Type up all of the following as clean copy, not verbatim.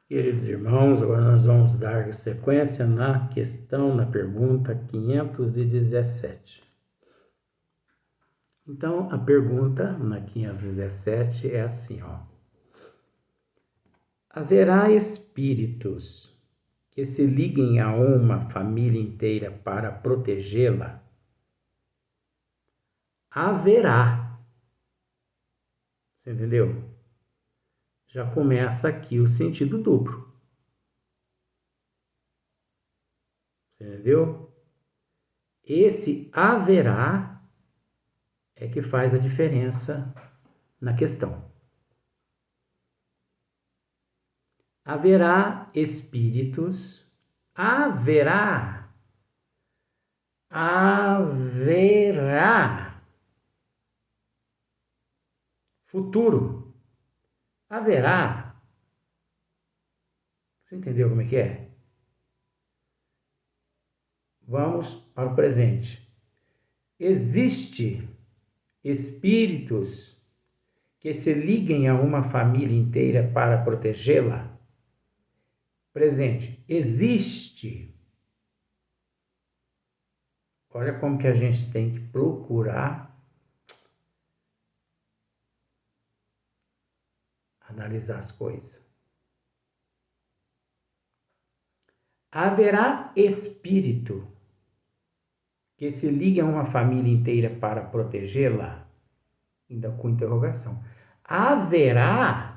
Queridos irmãos, agora nós vamos dar sequência na pergunta 517. Então, a pergunta na 517 é assim, ó. Haverá espíritos que se liguem a uma família inteira para protegê-la? Haverá. Você entendeu? Já começa aqui o sentido duplo. Você entendeu? Esse haverá é que faz a diferença na questão. Haverá espíritos, haverá futuro, haverá. Você entendeu como é que é? Vamos para o presente. Existe espíritos que se liguem a uma família inteira para protegê-la? Presente. Existe. Olha como que a gente tem que procurar analisar as coisas. Haverá espírito que se ligue a uma família inteira para protegê-la? Ainda com interrogação. Haverá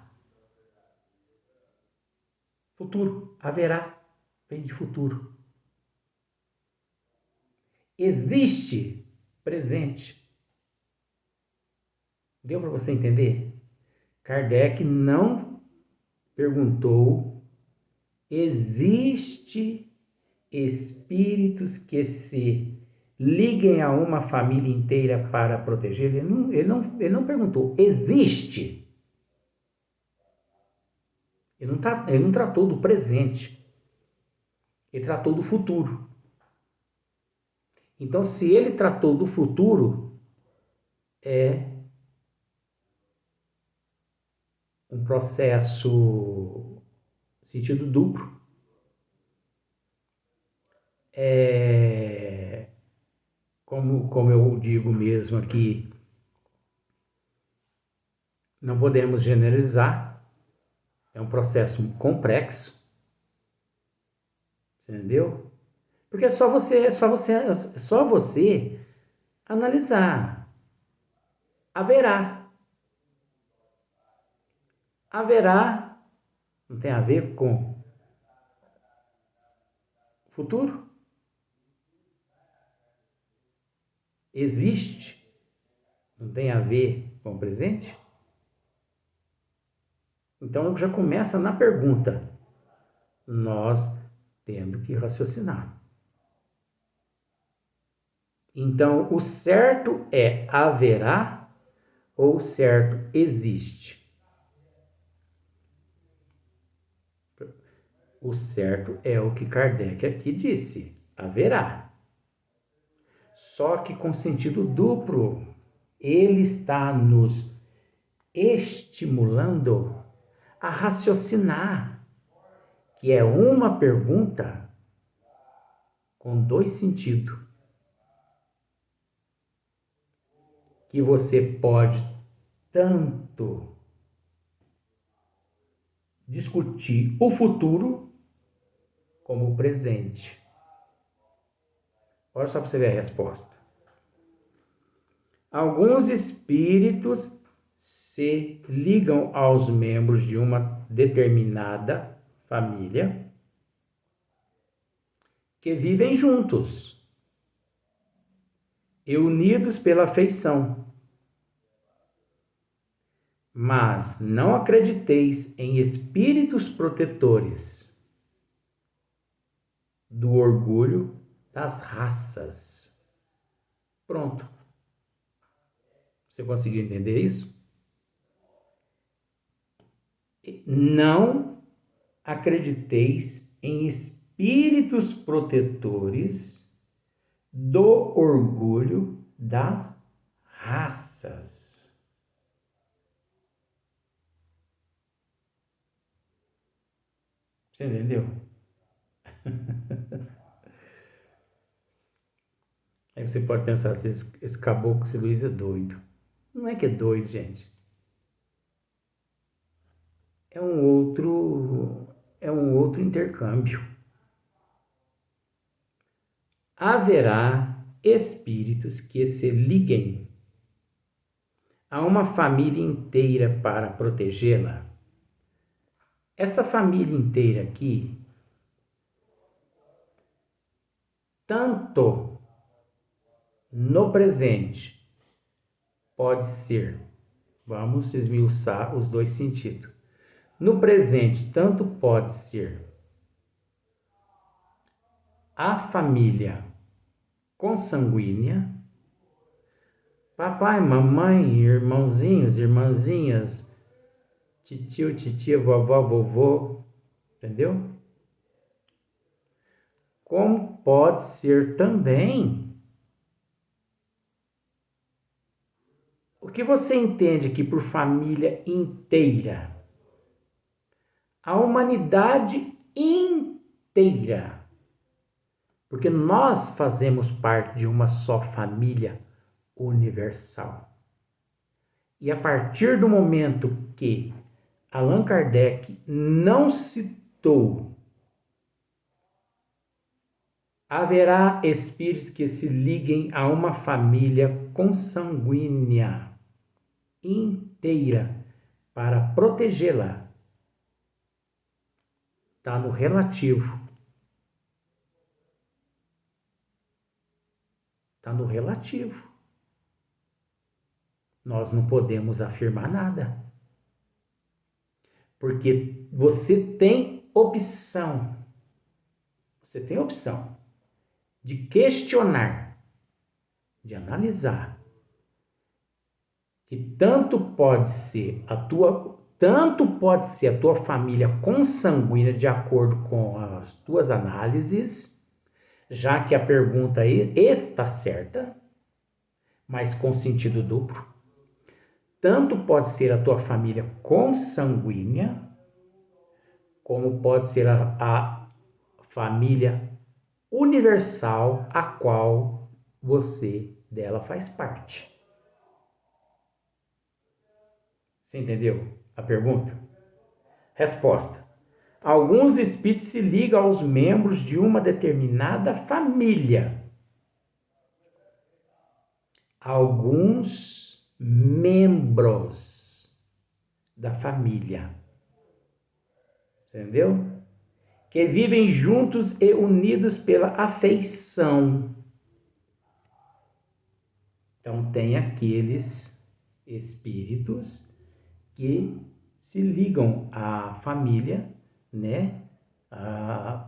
futuro. Haverá vem de futuro. Existe presente. Deu para você entender? Kardec não perguntou: existe espíritos que se liguem a uma família inteira para proteger? Ele não perguntou: existe. Ele não tratou do presente. Ele tratou do futuro. Então, se ele tratou do futuro, é um processo sentido duplo. Como eu digo mesmo aqui, não podemos generalizar. É um processo complexo. Você entendeu? Porque é só você analisar. Haverá não tem a ver com futuro? Existe não tem a ver com o presente? Então já começa na pergunta. Nós temos que raciocinar. Então, o certo é haverá ou o certo existe? O certo é o que Kardec aqui disse: haverá. Só que com sentido duplo. Ele está nos estimulando a raciocinar, que é uma pergunta com dois sentidos. Que você pode tanto discutir o futuro como o presente. Olha só para você ver a resposta. Alguns espíritos se ligam aos membros de uma determinada família que vivem juntos e unidos pela afeição. Mas não acrediteis em espíritos protetores do orgulho das raças. Pronto. Você conseguiu entender isso? Não acrediteis em espíritos protetores do orgulho das raças. Você entendeu? Aí você pode pensar assim, esse caboclo, esse Luiz é doido. Não é que é doido, gente. É um outro intercâmbio. Haverá espíritos que se liguem a uma família inteira para protegê-la. Essa família inteira aqui, tanto no presente, pode ser, vamos esmiuçar os dois sentidos. No presente, tanto pode ser a família consanguínea, papai, mamãe, irmãozinhos, irmãzinhas, titio, titia, vovó, vovô, entendeu? Como pode ser também o que você entende aqui por família inteira? A humanidade inteira. Porque nós fazemos parte de uma só família universal. E a partir do momento que Allan Kardec não citou, haverá espíritos que se liguem a uma família consanguínea inteira para protegê-la. Está no relativo. Está no relativo. Nós não podemos afirmar nada. Porque você tem opção. Você tem opção de questionar, de analisar, que tanto pode ser a tua família consanguínea de acordo com as tuas análises, já que a pergunta está certa, mas com sentido duplo. Tanto pode ser a tua família consanguínea, como pode ser a família universal a qual você dela faz parte. Você entendeu a pergunta? Resposta. Alguns espíritos se ligam aos membros de uma determinada família. Alguns membros da família. Entendeu? Que vivem juntos e unidos pela afeição. Então, tem aqueles espíritos que se ligam à família, né?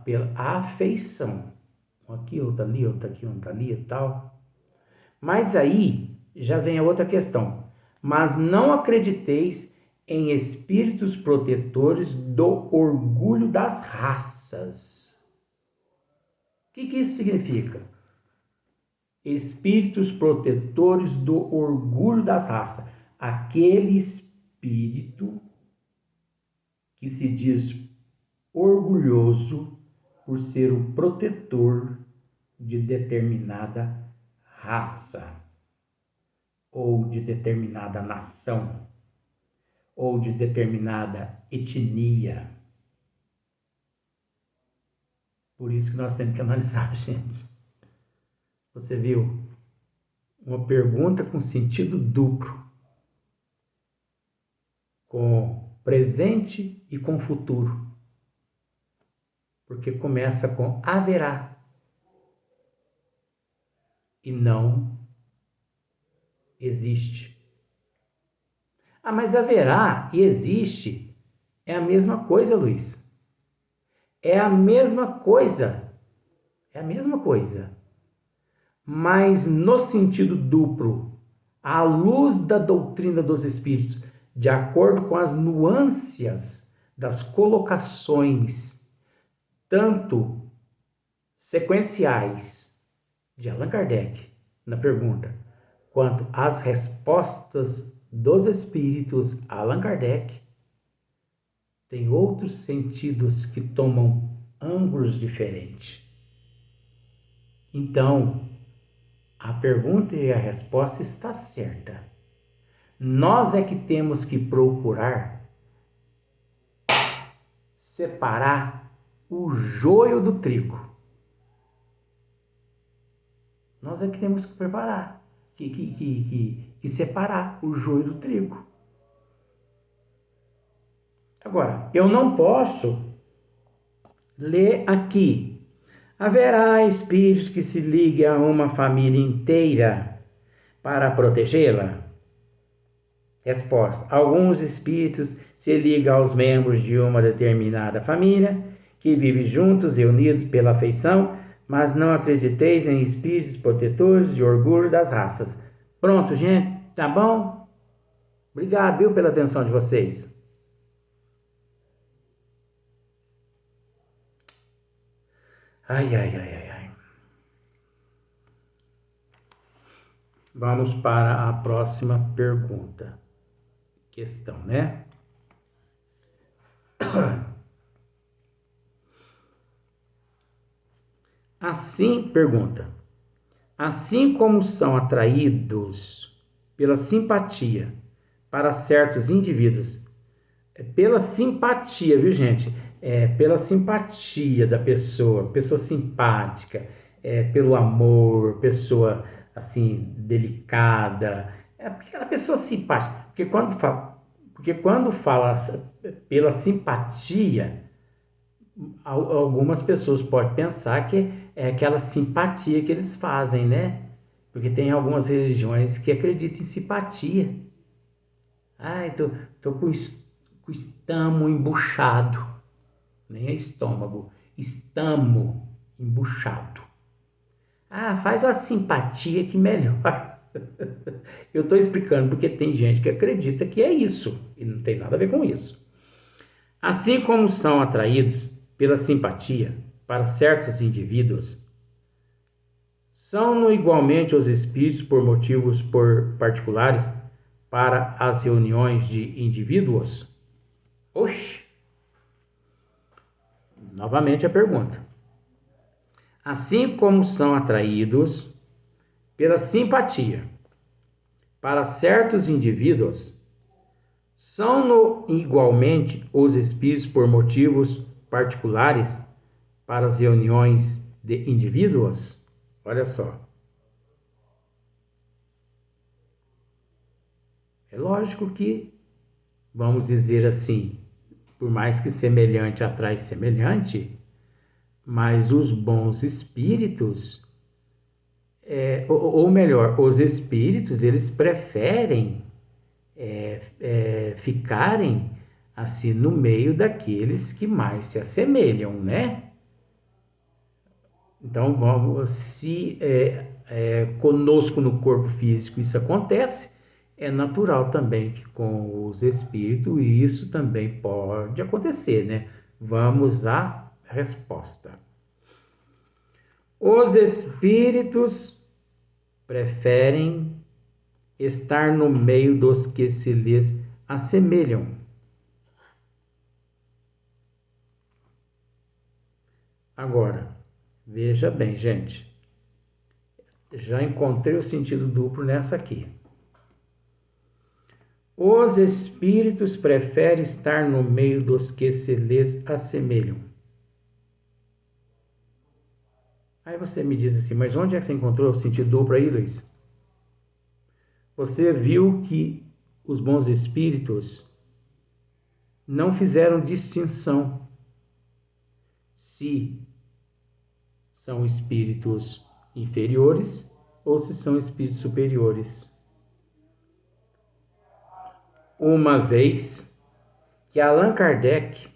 Pela afeição. Um aqui, outro ali, outro aqui, outro ali e tal. Mas aí já vem a outra questão. Mas não acrediteis em espíritos protetores do orgulho das raças. O que isso significa? Espíritos protetores do orgulho das raças. Aquele espírito que se diz orgulhoso por ser o protetor de determinada raça, ou de determinada nação, ou de determinada etnia. Por isso que nós temos que analisar, gente. Você viu? Uma pergunta com sentido duplo, com presente e com futuro. Porque começa com haverá e não existe. Ah, mas haverá e existe é a mesma coisa, Luiz. É a mesma coisa. É a mesma coisa. Mas no sentido duplo, à luz da doutrina dos espíritos, de acordo com as nuances das colocações, tanto sequenciais de Allan Kardec na pergunta, quanto as respostas dos espíritos a Allan Kardec, tem outros sentidos que tomam ângulos diferentes. Então, a pergunta e a resposta está certa. Nós é que temos que procurar separar o joio do trigo. Nós é que temos que preparar, que separar o joio do trigo. Agora, eu não posso ler aqui: haverá espírito que se ligue a uma família inteira para protegê-la? Resposta: alguns espíritos se ligam aos membros de uma determinada família, que vivem juntos e unidos pela afeição, mas não acrediteis em espíritos protetores de orgulho das raças. Pronto, gente, tá bom? Obrigado, viu, pela atenção de vocês. Ai, ai, ai, ai, ai. Vamos para a próxima pergunta. Questão, né? Assim, pergunta: assim como são atraídos pela simpatia para certos indivíduos, pela simpatia, viu, gente? Pela simpatia da pessoa simpática, pelo amor, pessoa assim delicada, aquela pessoa simpática. Porque quando fala pela simpatia, algumas pessoas podem pensar que é aquela simpatia que eles fazem, né? Porque tem algumas religiões que acreditam em simpatia. Ai, tô com o estômago embuchado. Nem é estômago, estamo embuchado. Ah, faz uma simpatia que melhora. Eu estou explicando porque tem gente que acredita que é isso e não tem nada a ver com isso. Assim como são atraídos pela simpatia para certos indivíduos, são igualmente os espíritos por motivos particulares para as reuniões de indivíduos? Oxi! Novamente a pergunta. Assim como são atraídos pela simpatia para certos indivíduos, são igualmente os espíritos por motivos particulares para as reuniões de indivíduos? Olha só. É lógico que, vamos dizer assim, por mais que semelhante atrai semelhante, mas os bons espíritos, ou melhor, os espíritos, eles preferem ficarem assim no meio daqueles que mais se assemelham, né? Então, se conosco no corpo físico isso acontece, é natural também que com os espíritos isso também pode acontecer, né? Vamos à resposta. Os espíritos preferem estar no meio dos que se lhes assemelham. Agora, veja bem, gente. Já encontrei o sentido duplo nessa aqui. Os espíritos preferem estar no meio dos que se lhes assemelham. Aí você me diz assim, mas onde é que você encontrou o sentido duplo aí, Luiz? Você viu que os bons espíritos não fizeram distinção se são espíritos inferiores ou se são espíritos superiores. Uma vez que Allan Kardec,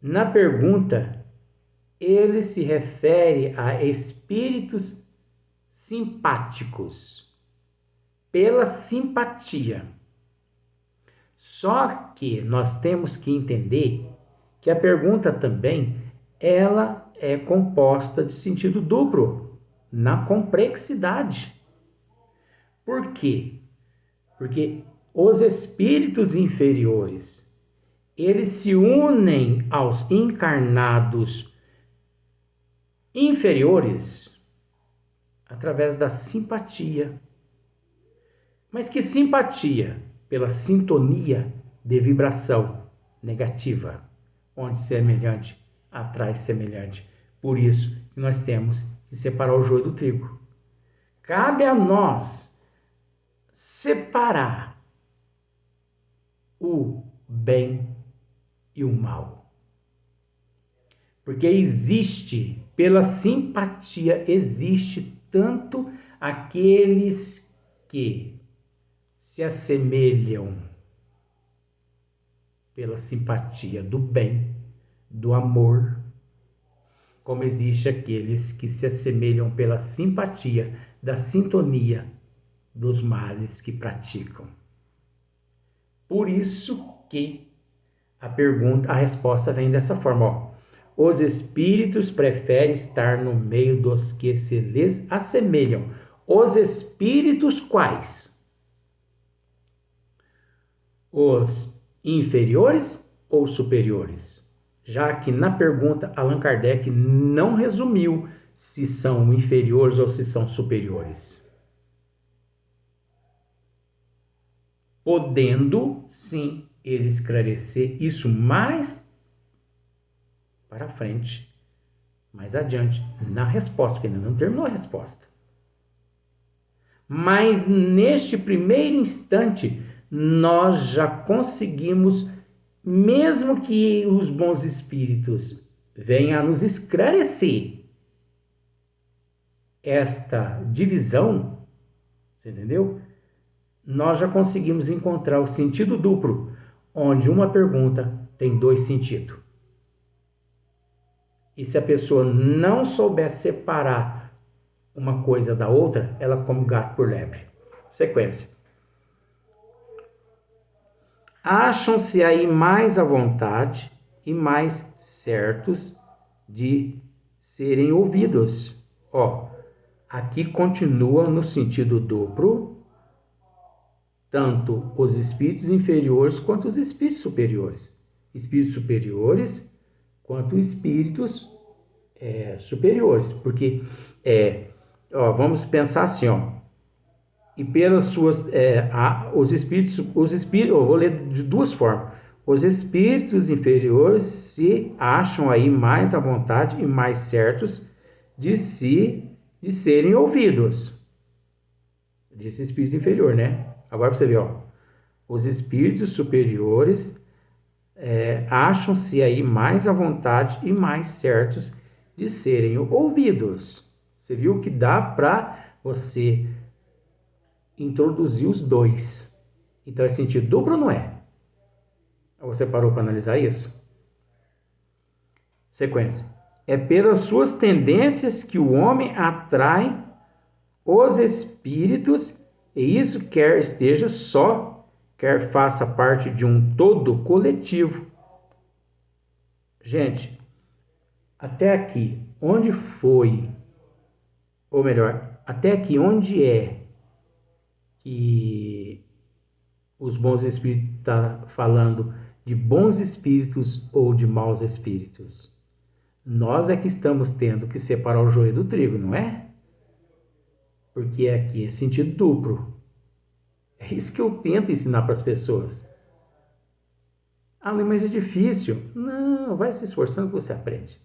na pergunta, ele se refere a espíritos simpáticos, pela simpatia. Só que nós temos que entender que a pergunta também, ela é composta de sentido duplo, na complexidade. Por quê? Porque os espíritos inferiores, eles se unem aos encarnados inferiores através da simpatia. Mas que simpatia? Pela sintonia de vibração negativa, onde semelhante atrai semelhante. Por isso que nós temos que separar o joio do trigo. Cabe a nós separar o bem e o mal. Porque existe, pela simpatia, existe tanto aqueles que se assemelham pela simpatia do bem, do amor, como existe aqueles que se assemelham pela simpatia da sintonia dos males que praticam. Por isso que a resposta vem dessa forma, ó. Os espíritos preferem estar no meio dos que se lhes assemelham. Os espíritos quais? Os inferiores ou superiores? Já que na pergunta Allan Kardec não resumiu se são inferiores ou se são superiores. Podendo, sim, ele esclarecer isso mais para frente, mais adiante, na resposta, porque ainda não terminou a resposta. Mas neste primeiro instante, nós já conseguimos, mesmo que os bons espíritos venham a nos esclarecer esta divisão, você entendeu? Nós já conseguimos encontrar o sentido duplo, onde uma pergunta tem dois sentidos. E se a pessoa não souber separar uma coisa da outra, ela come gato por lebre. Sequência. Acham-se aí mais à vontade e mais certos de serem ouvidos. Ó, aqui continua no sentido duplo, tanto os espíritos inferiores quanto os espíritos superiores. Espíritos superiores quanto espíritos superiores. Porque, vamos pensar assim, ó. E pelas suas, os espíritos, eu vou ler de duas formas. Os espíritos inferiores se acham aí mais à vontade e mais certos de serem ouvidos. Disse espírito inferior, né? Agora você vê, ó. Os espíritos superiores acham-se aí mais à vontade e mais certos de serem ouvidos. Você viu que dá para você introduzir os dois. Então é sentido duplo ou não é? Você parou para analisar isso? Sequência. É pelas suas tendências que o homem atrai os espíritos, e isso quer esteja só, quer faça parte de um todo coletivo. Gente, até aqui, onde foi, ou melhor, até aqui, onde é que os bons espíritos estão falando de bons espíritos ou de maus espíritos? Nós é que estamos tendo que separar o joio do trigo, não é? Porque aqui é sentido duplo. É isso que eu tento ensinar para as pessoas. Ah, mas é difícil. Não, vai se esforçando que você aprende.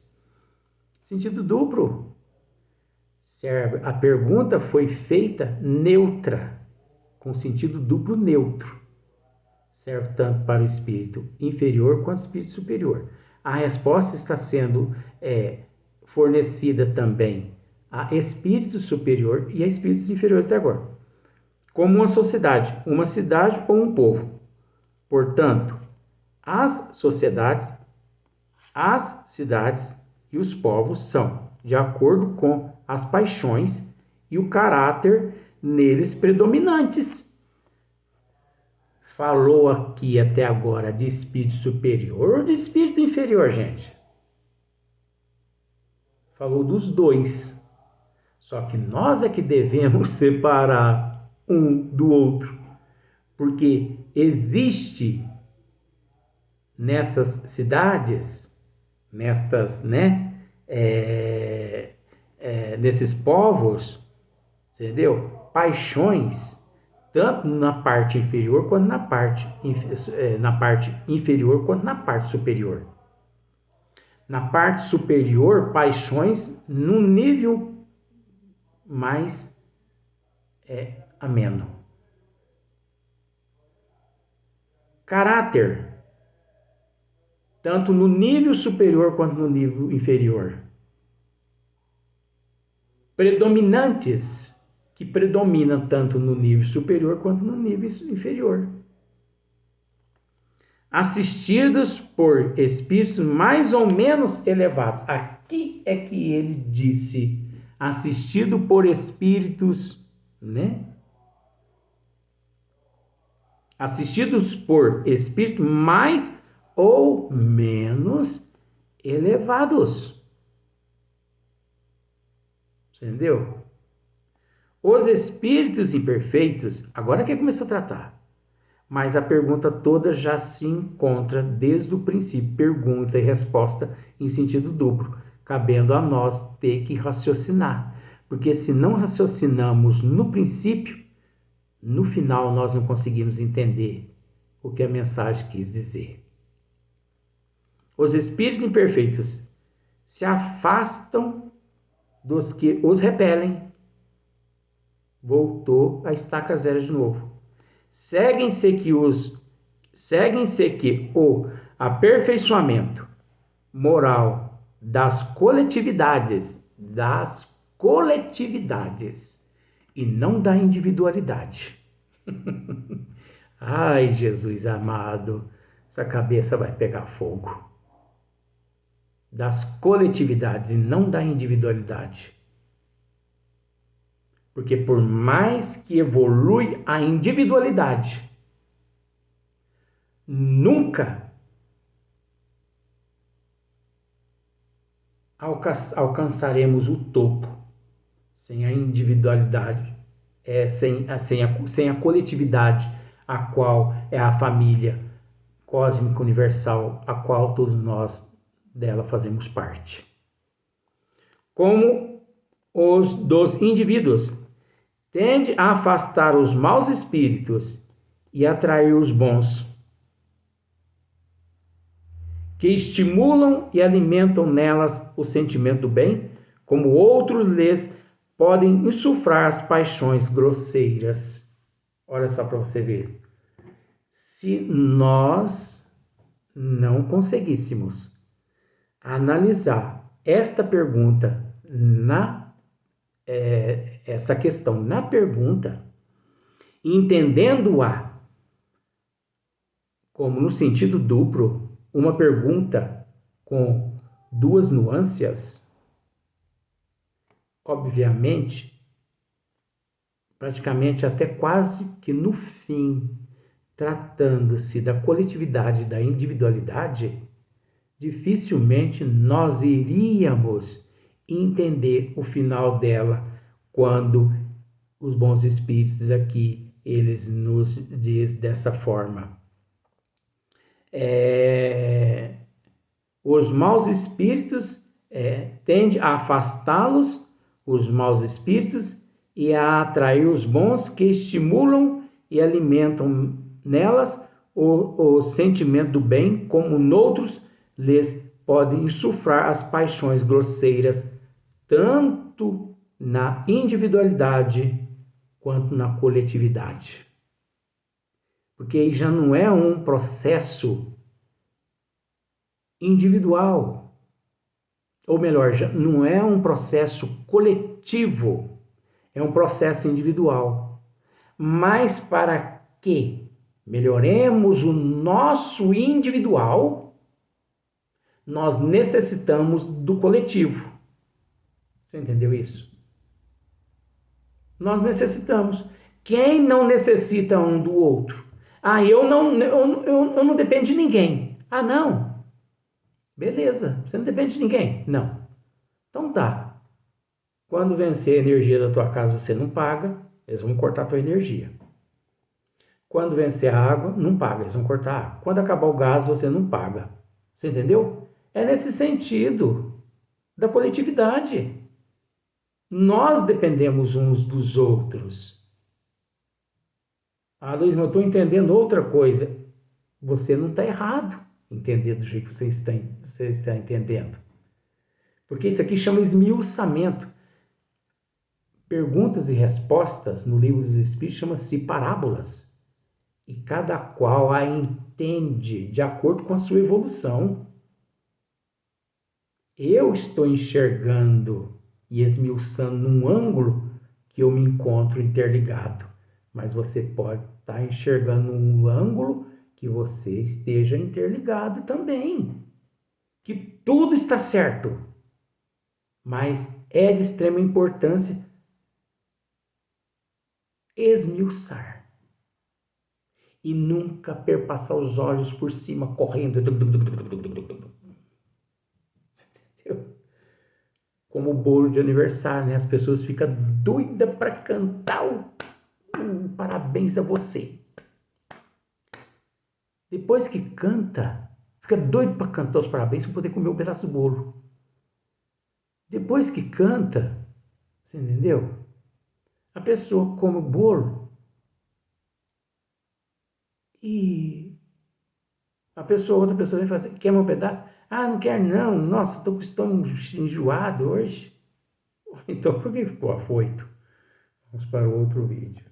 Sentido duplo. Serve. A pergunta foi feita neutra, com sentido duplo neutro. Serve tanto para o espírito inferior quanto o espírito superior. A resposta está sendo fornecida também a espírito superior e a espíritos inferiores até agora. Como uma sociedade, uma cidade ou um povo. Portanto, as sociedades, as cidades e os povos são, de acordo com as paixões e o caráter neles predominantes. Falou aqui até agora de espírito superior ou de espírito inferior, gente? Falou dos dois. Só que nós é que devemos separar um do outro. Porque existe nessas cidades, nesses povos, entendeu? Paixões, tanto na parte inferior quanto na parte inferior quanto na parte superior. Na parte superior, paixões no nível mais ameno. Caráter, tanto no nível superior quanto no nível inferior. Predominantes, que predominam tanto no nível superior quanto no nível inferior. Assistidos por espíritos mais ou menos elevados. Aqui é que ele disse, assistido por espíritos, assistidos por espíritos mais ou menos elevados. Entendeu? Os espíritos imperfeitos, agora que começou a tratar, mas a pergunta toda já se encontra desde o princípio, pergunta e resposta em sentido duplo, cabendo a nós ter que raciocinar, porque se não raciocinamos no princípio, no final nós não conseguimos entender o que a mensagem quis dizer. Os espíritos imperfeitos se afastam dos que os repelem. Voltou a estaca zero de novo. Seguem-se que o aperfeiçoamento moral das coletividades e não da individualidade. Ai, Jesus amado, essa cabeça vai pegar fogo. Das coletividades e não da individualidade. Porque por mais que evolui a individualidade, nunca alcançaremos o topo sem a individualidade, sem a coletividade, a qual é a família cósmica universal, a qual todos nós dela fazemos parte. Como os dos indivíduos, tende a afastar os maus espíritos e atrair os bons, que estimulam e alimentam nelas o sentimento do bem, como outros lhes podem insuflar as paixões grosseiras. Olha só para você ver. Se nós não conseguíssemos analisar esta pergunta essa questão na pergunta, entendendo-a como no sentido duplo, uma pergunta com duas nuances, obviamente, praticamente até quase que no fim, tratando-se da coletividade e da individualidade, dificilmente nós iríamos entender o final dela quando os bons espíritos aqui, eles nos diz dessa forma. Os maus espíritos tendem a afastá-los, os maus espíritos, e a atrair os bons que estimulam e alimentam nelas o sentimento do bem, como noutros lhes podem insuflar as paixões grosseiras, tanto na individualidade quanto na coletividade. Porque aí já não é um processo individual, ou melhor, já não é um processo coletivo, é um processo individual. Mas para que melhoremos o nosso individual, nós necessitamos do coletivo. Você entendeu isso? Nós necessitamos. Quem não necessita um do outro? Eu não dependo de ninguém. Não. Beleza, você não depende de ninguém? Não. Então tá. Quando vencer a energia da tua casa, você não paga, eles vão cortar a tua energia. Quando vencer a água, não paga, eles vão cortar a água. Quando acabar o gás, você não paga. Você entendeu? É nesse sentido da coletividade. Nós dependemos uns dos outros. Ah, Luiz, mas eu estou entendendo outra coisa. Você não está errado em entender do jeito que você está entendendo. Porque isso aqui chama esmiuçamento. Perguntas e respostas no livro dos Espíritos chama-se parábolas. E cada qual a entende de acordo com a sua evolução. Eu estou enxergando e esmiuçando num ângulo que eu me encontro interligado. Mas você pode estar enxergando num ângulo que você esteja interligado também. Que tudo está certo. Mas é de extrema importância esmiuçar. E nunca perpassar os olhos por cima correndo. Entendeu? Como o bolo de aniversário, né? As pessoas ficam doidas para cantar o parabéns a você. Depois que canta, fica doido para cantar os parabéns para poder comer um pedaço do bolo. Depois que canta, você entendeu? A pessoa come o bolo e outra pessoa vem fazer, quer um pedaço? Ah, não quero não, nossa, estou com o estômago enjoado hoje. Então por que ficou afoito? Vamos para o outro vídeo.